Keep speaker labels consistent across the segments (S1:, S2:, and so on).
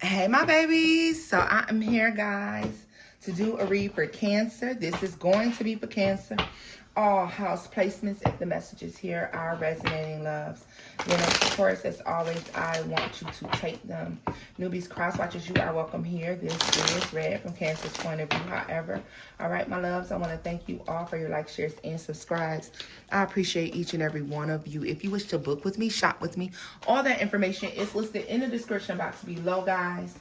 S1: Hey, my babies. So I am here, guys, to do a read for Cancer. This is going to be for Cancer. All house placements, if the messages here are resonating, loves. Then, of course, as always, I want you to take them. Newbies, cross watchers, you are welcome here. This is read from Cancer's point of view. However, all right, my loves, I want to thank you all for your likes, shares, and subscribes. I appreciate each and every one of you. If you wish to book with me, shop with me, all that information is listed in the description box below, guys.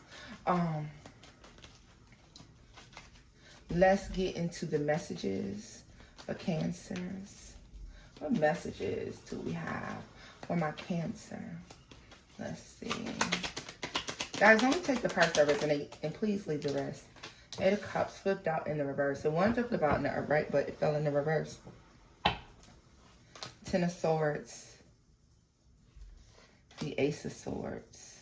S1: Let's get into the messages for Cancers. What messages do we have for my Cancer? Let's see. Guys, let me take the parts that resonate and please leave the rest. Eight of Cups flipped out in the reverse. It wanted to flip out in the upright, but it fell in the reverse. Ten of Swords. The Ace of Swords.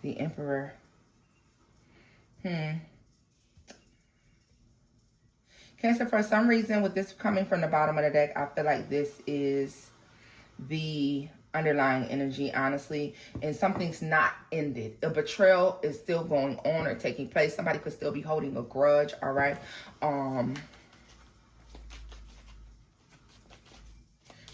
S1: The Emperor. Cancer, for some reason, with this coming from the bottom of the deck, I feel like this is the underlying energy, honestly, and something's not ended. A betrayal is still going on or taking place. Somebody could still be holding a grudge, all right?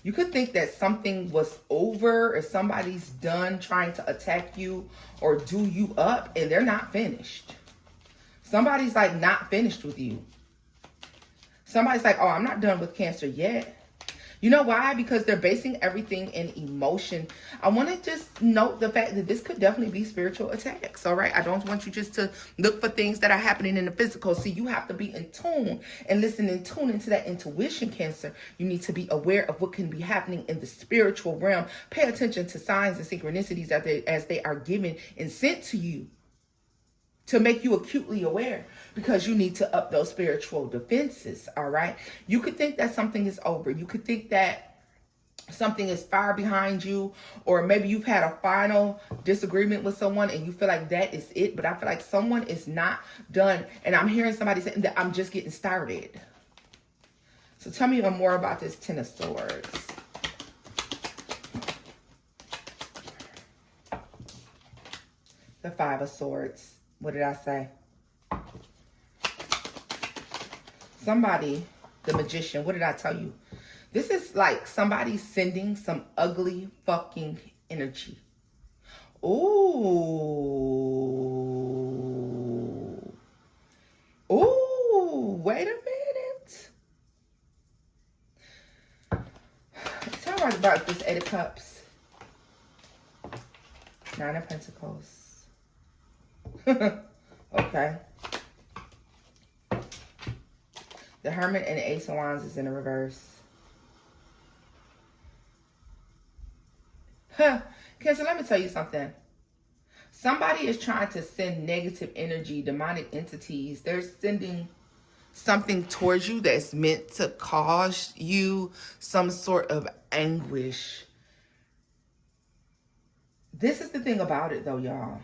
S1: You could think that something was over or somebody's done trying to attack you or do you up, and they're not finished. Somebody's like not finished with you. Somebody's like, oh, I'm not done with Cancer yet. You know why? Because they're basing everything in emotion. I want to just note the fact that this could definitely be spiritual attacks, all right? I don't want you just to look for things that are happening in the physical. See, you have to be in tune and listen and tune into that intuition, Cancer. You need to be aware of what can be happening in the spiritual realm. Pay attention to signs and synchronicities as they are given and sent to you, to make you acutely aware, because you need to up those spiritual defenses, all right? You could think that something is over. You could think that something is far behind you, or maybe you've had a final disagreement with someone and you feel like that is it, but I feel like someone is not done. And I'm hearing somebody saying that I'm just getting started. So tell me more about this Ten of Swords. The Five of Swords. What did I say? Somebody, the Magician, what did I tell you? This is like somebody sending some ugly fucking energy. Ooh. Ooh, wait a minute. Tell me about this Eight of Cups. Nine of Pentacles. Okay. The Hermit and the Ace of Wands is in the reverse. Cancer, let me tell you something. Somebody is trying to send negative energy, demonic entities. They're sending something towards you that's meant to cause you some sort of anguish. This is the thing about it, though, y'all.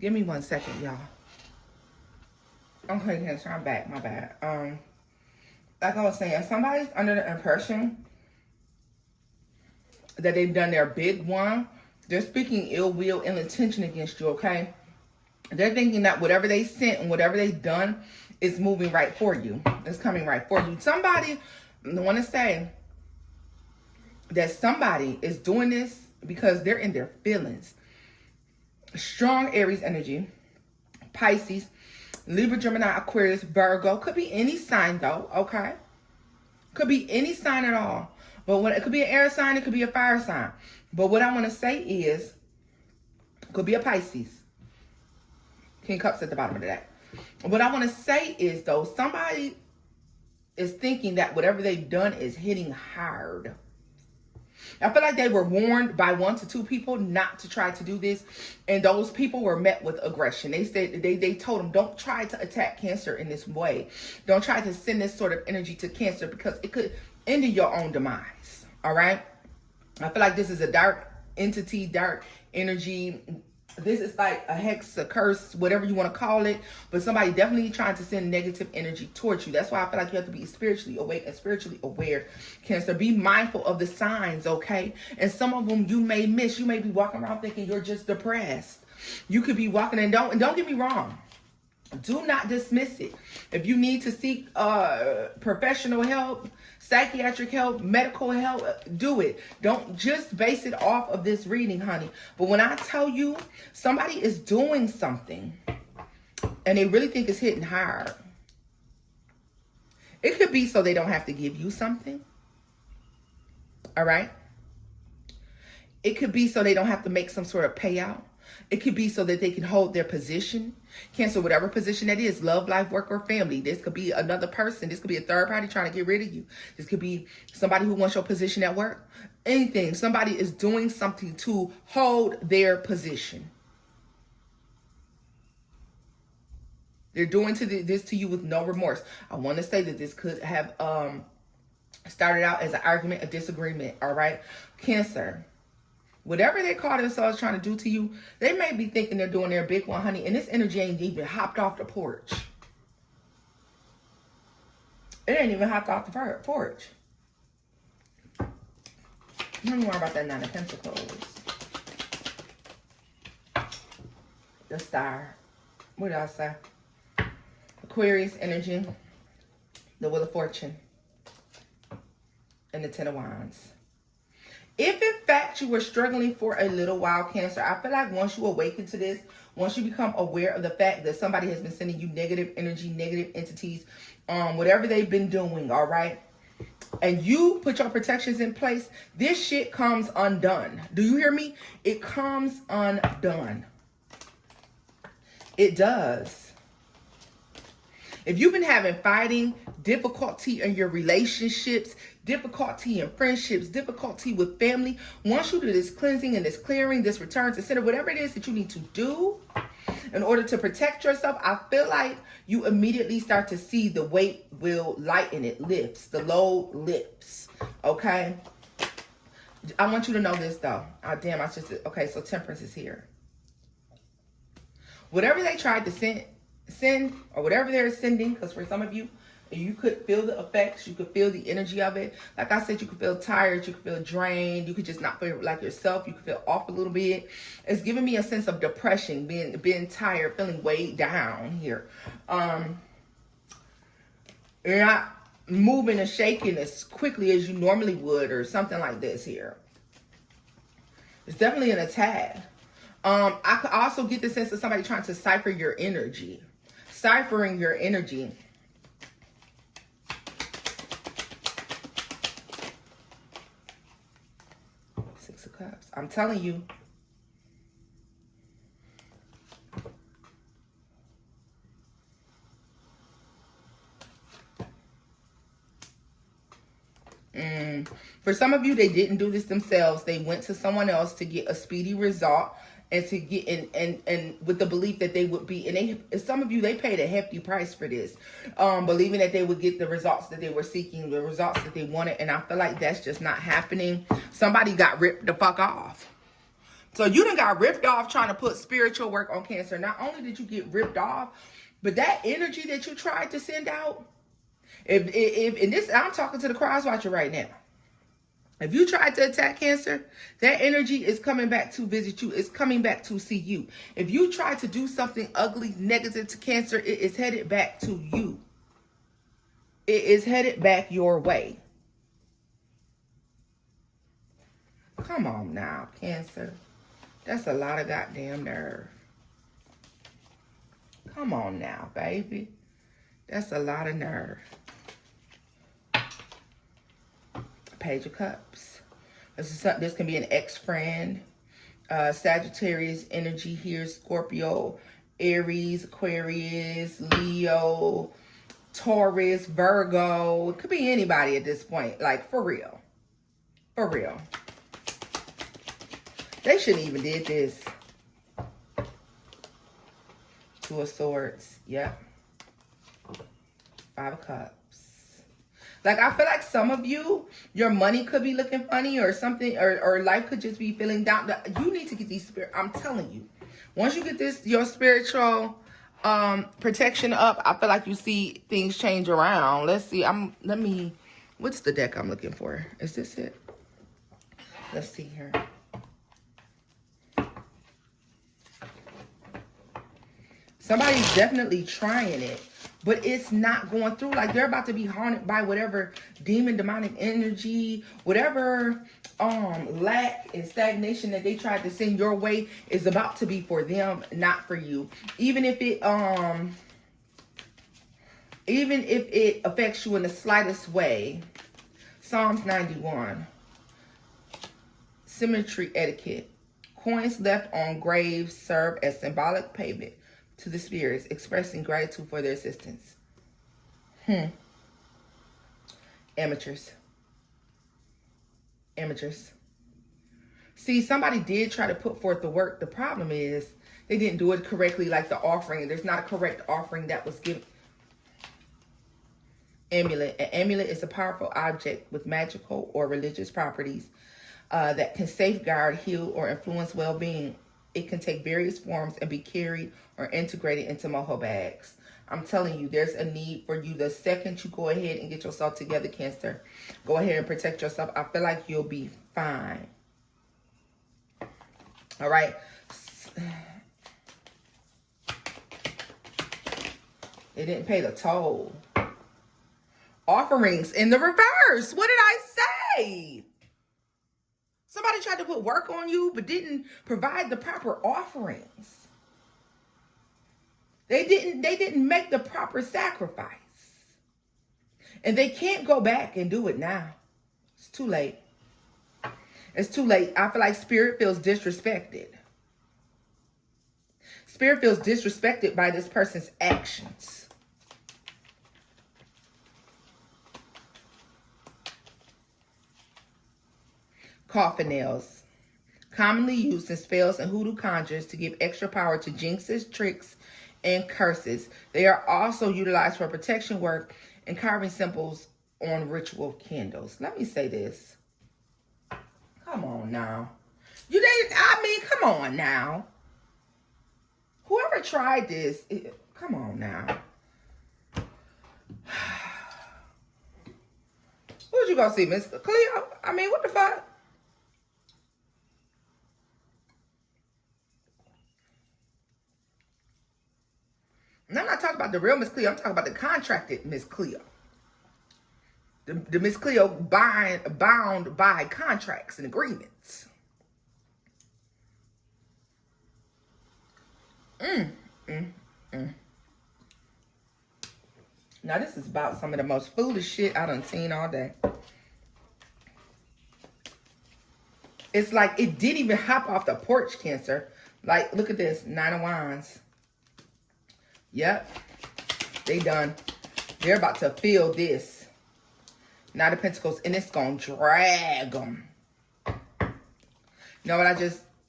S1: Give me 1 second, y'all. Okay, Cancer, I'm back. My bad. Like I was saying, somebody's under the impression that they've done their big one. They're speaking ill will, ill intention against you, okay? They're thinking that whatever they sent and whatever they've done is moving right for you. It's coming right for you. Somebody, I want to say that somebody is doing this because they're in their feelings. Strong Aries energy, Pisces, Libra, Gemini, Aquarius, Virgo. Could be any sign though, okay? Could be any sign at all. But when it could be an air sign, it could be a fire sign. But what I want to say is, could be a Pisces. King Cups at the bottom of the deck. What I want to say is though, somebody is thinking that whatever they've done is hitting hard. I feel like they were warned by 1 to 2 people not to try to do this. And those people were met with aggression. They said they told them, don't try to attack Cancer in this way. Don't try to send this sort of energy to Cancer because it could end in your own demise. All right. I feel like this is a dark entity, dark energy. This is like a hex, a curse, whatever you want to call it. But somebody definitely trying to send negative energy towards you. That's why I feel like you have to be spiritually awake and spiritually aware, Cancer. Be mindful of the signs, okay? And some of them you may miss. You may be walking around thinking you're just depressed. You could be walking, and don't get me wrong. Do not dismiss it. If you need to seek professional help, psychiatric help, medical help, do it. Don't just base it off of this reading, honey. But when I tell you somebody is doing something and they really think it's hitting hard, it could be so they don't have to give you something. All right? It could be so they don't have to make some sort of payout. It could be so that they can hold their position. Cancer, whatever position that is, love, life, work, or family. This could be another person. This could be a third party trying to get rid of you. This could be somebody who wants your position at work. Anything. Somebody is doing something to hold their position. They're doing this to you with no remorse. I want to say that this could have started out as an argument, a disagreement. All right? Cancer. Whatever they call themselves trying to do to you, they may be thinking they're doing their big one, honey, and this energy ain't even hopped off the porch. It ain't even hopped off the porch. Don't worry about that Nine of Pentacles. The Star. What did I say? Aquarius energy. The Wheel of Fortune. And the Ten of Wands. If in fact you were struggling for a little while, Cancer, I feel like once you awaken to this, once you become aware of the fact that somebody has been sending you negative energy, negative entities, whatever they've been doing, all right, and you put your protections in place, this shit comes undone. Do you hear me? It comes undone. It does. If you've been having fighting, difficulty in your relationships, difficulty in friendships, difficulty with family, once you do this cleansing and this clearing, this return to center, whatever it is that you need to do in order to protect yourself, I feel like you immediately start to see the weight will lighten. It lifts. The load lifts. Okay? I want you to know this, though. Oh, damn, okay, so Temperance is here. Whatever they tried to send or whatever they're sending, because for some of you, you could feel the effects, you could feel the energy of it. Like I said, you could feel tired, you could feel drained, you could just not feel like yourself, you could feel off a little bit. It's giving me a sense of depression, being tired, feeling weighed down here. You're not moving and shaking as quickly as you normally would, or something like this here. It's definitely an attack. I could also get the sense of somebody trying to cipher your energy. Ciphering your energy. Six of Cups. I'm telling you. For some of you, they didn't do this themselves. They went to someone else to get a speedy result. And to get and with the belief that they would be, and some of you, they paid a hefty price for this, believing that they would get the results that they were seeking, the results that they wanted. And I feel like that's just not happening. Somebody got ripped the fuck off. So you done got ripped off trying to put spiritual work on, Cancer. Not only did you get ripped off, but that energy that you tried to send out, if and this, I'm talking to the cross watcher right now. If you tried to attack, Cancer, that energy is coming back to visit you. It's coming back to see you. If you try to do something ugly, negative to Cancer, it is headed back to you. It is headed back your way. Come on now, Cancer. That's a lot of goddamn nerve. Come on now, baby. That's a lot of nerve. Page of Cups. This can be an ex-friend. Sagittarius energy here. Scorpio, Aries, Aquarius, Leo, Taurus, Virgo. It could be anybody at this point. Like, for real. For real. They shouldn't even did this. Two of Swords. Yep. Five of Cups. Like, I feel like some of you, your money could be looking funny or something, or life could just be feeling down. You need to get these spirit. I'm telling you, Once you get this, your spiritual protection up, I feel like you see things change around. Let's see. What's the deck I'm looking for? Is this it? Let's see here. Somebody's definitely trying it, but it's not going through. Like, they're about to be haunted by whatever demon, demonic energy, whatever lack and stagnation that they tried to send your way is about to be for them, not for you. Even if it affects you in the slightest way. Psalms 91. Cemetery etiquette. Coins left on graves serve as symbolic payment to the spirits, expressing gratitude for their assistance. Amateurs. See, somebody did try to put forth the work. The problem is they didn't do it correctly, like the offering. There's not a correct offering that was given. Amulet. An amulet is a powerful object with magical or religious properties that can safeguard, heal, or influence well-being. It can take various forms and be carried or integrated into moho bags. I'm telling you, there's a need for you. The second you go ahead and get yourself together, Cancer, go ahead and protect yourself. I feel like you'll be fine. All right. They didn't pay the toll. Offerings in the reverse. What did I say? Somebody tried to put work on you, but didn't provide the proper offerings. They didn't make the proper sacrifice. And they can't go back and do it now. It's too late. It's too late. I feel like spirit feels disrespected. Spirit feels disrespected by this person's actions. Coffin nails. Commonly used in spells and hoodoo conjures to give extra power to jinxes, tricks, and curses. They are also utilized for protection work and carving symbols on ritual candles. Let me say this. Come on now. Come on now. Whoever tried this, come on now. Who'd you go see, Miss Cleo? What the fuck? And I'm not talking about the real Miss Cleo. I'm talking about the contracted Miss Cleo. The Miss Cleo bound by contracts and agreements. Now, this is about some of the most foolish shit I done seen all day. It's like it didn't even hop off the porch, Cancer. Like, look at this. 9 of Wands. Yep. They done. They're about to feel this. Knight of Pentacles. And it's going to drag them. You know what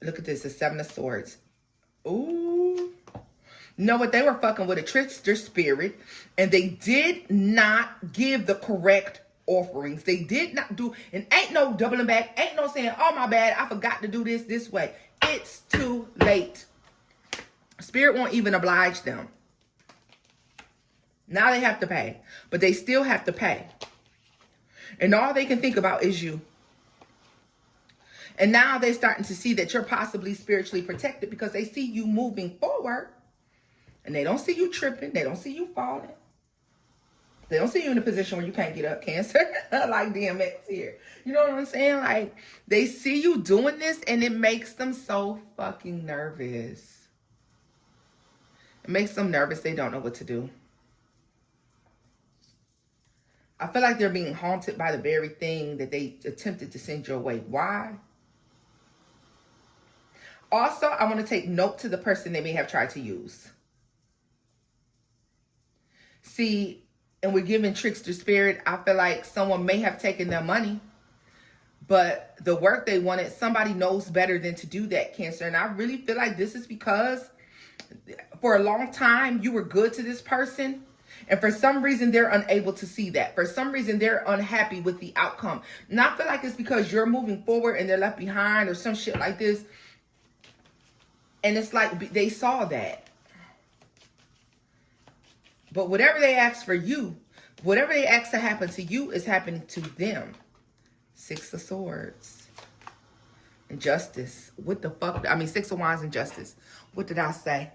S1: look at this. The 7 of Swords. Ooh. You know what? They were fucking with a trickster spirit. And they did not give the correct offerings. They did not do. And ain't no doubling back. Ain't no saying, oh, my bad. I forgot to do this way. It's too late. Spirit won't even oblige them. Now they have to pay. But they still have to pay. And all they can think about is you. And now they're starting to see that you're possibly spiritually protected because they see you moving forward. And they don't see you tripping. They don't see you falling. They don't see you in a position where you can't get up, Cancer. Like DMX here. You know what I'm saying? Like, they see you doing this and it makes them so fucking nervous. It makes them nervous. They don't know what to do. I feel like they're being haunted by the very thing that they attempted to send your way. Why? Also, I want to take note to the person they may have tried to use. See, and we're giving trickster spirit. I feel like someone may have taken their money, but the work they wanted, somebody knows better than to do that, Cancer. And I really feel like this is because for a long time, you were good to this person. And for some reason, they're unable to see that. For some reason, they're unhappy with the outcome. And I feel like it's because you're moving forward and they're left behind or some shit like this. And it's like they saw that. But whatever they ask for you, whatever they ask to happen to you is happening to them. 6 of Swords. And Justice. What the fuck? I mean, 6 of Wands and Justice. What did I say?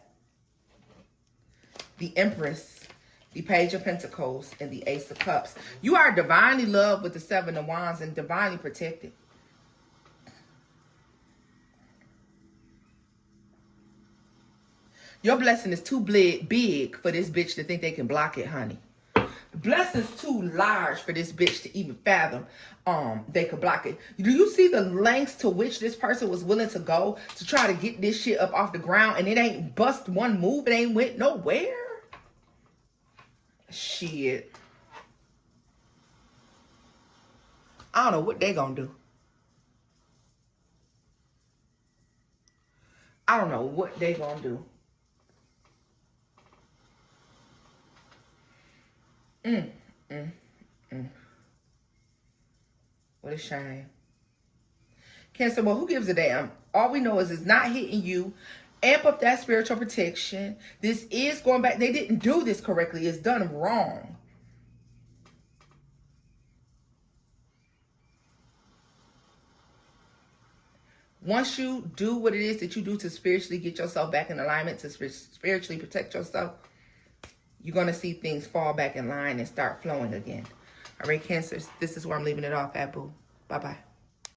S1: The Empress. The Page of Pentacles. And the Ace of Cups. You are divinely loved with the 7 of Wands and divinely protected. Your blessing is too big for this bitch to think they can block it, honey. The blessing's too large for this bitch to even fathom they could block it. Do you see the lengths to which this person was willing to go to try to get this shit up off the ground, and it ain't bust one move, it ain't went nowhere? Shit. I don't know what they gonna do. I don't know what they gonna do. What a shame. Cancer, well, who gives a damn? All we know is it's not hitting you. Amp up that spiritual protection. This is going back. They didn't do this correctly. It's done wrong. Once you do what it is that you do to spiritually get yourself back in alignment, to spiritually protect yourself, you're going to see things fall back in line and start flowing again. All right, Cancers, this is where I'm leaving it off at, boo. Bye-bye.